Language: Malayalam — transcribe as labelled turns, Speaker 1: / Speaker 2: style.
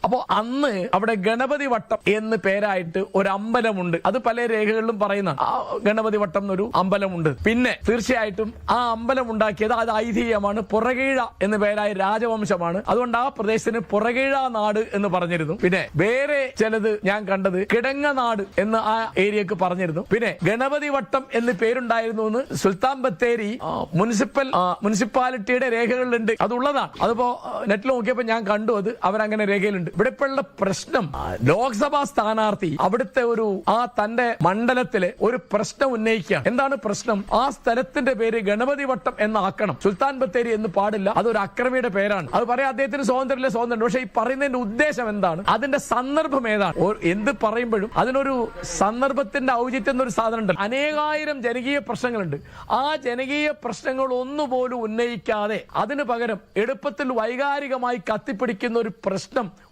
Speaker 1: അപ്പോ അന്ന് അവിടെ ഗണപതി വട്ടം എന്ന് പേരായിട്ട് ഒരു അമ്പലമുണ്ട്. അത് പല രേഖകളിലും പറയുന്ന ഗണപതി വട്ടം എന്നൊരു അമ്പലമുണ്ട്. പിന്നെ തീർച്ചയായിട്ടും ആ അമ്പലം ഉണ്ടാക്കിയത് അത് ഐതിഹ്യമാണ്. പുറകീഴ എന്ന് പേരായ രാജവംശമാണ്. അതുകൊണ്ട് ആ പ്രദേശത്തിന് പുറകീഴ നാട് എന്ന് പറഞ്ഞിരുന്നു. പിന്നെ വേറെ ചിലത് ഞാൻ കണ്ടത് കിടങ്ങനാട് എന്ന് ആ ഏരിയക്ക് പറഞ്ഞിരുന്നു. പിന്നെ ഗണപതി വട്ടം എന്ന് പേരുണ്ടായിരുന്നു എന്ന് സുൽത്താൻ ബത്തേരി മുനിസിപ്പാലിറ്റിയുടെ രേഖകളിലുണ്ട്. അതുള്ളതാണ്. അതിപ്പോ നെറ്റിൽ നോക്കിയപ്പോ ഞാൻ കണ്ടു, അത് അവരങ്ങനെ രേഖയിലുണ്ട്. ഇവിടെ ഇപ്പോഴുള്ള പ്രശ്നം ലോക്സഭാ സ്ഥാനാർത്ഥി അവിടുത്തെ തന്റെ മണ്ഡലത്തിലെ ഒരു പ്രശ്നം ഉന്നയിക്കുകയാണ്. എന്താണ് പ്രശ്നം? ആ സ്ഥലത്തിന്റെ പേര് ഗണപതി വട്ടം എന്നാക്കണം, സുൽത്താൻ ബത്തേരി എന്ന് പാടില്ല. അതൊരു അക്രമിയുടെ പേരാണ്. അത് പറയാൻ അദ്ദേഹത്തിന് സ്വാതന്ത്ര്യം. പക്ഷെ ഈ പറയുന്നതിന്റെ ഉദ്ദേശം എന്താണ്? അതിന്റെ സന്ദർഭം ഏതാണ്? എന്ത് പറയുമ്പോഴും അതിനൊരു സന്ദർഭത്തിന്റെ ഔചിത്യം എന്നൊരു സാധനം ഉണ്ട്. അനേകായിരം ജനകീയ പ്രശ്നങ്ങളുണ്ട്. ആ ജനകീയ പ്രശ്നങ്ങൾ ഒന്നുപോലും ഉന്നയിക്കാതെ അതിനു പകരം എളുപ്പത്തിൽ വൈകാരികമായി കത്തിപ്പിടിക്കുന്ന ഒരു പ്രശ്നം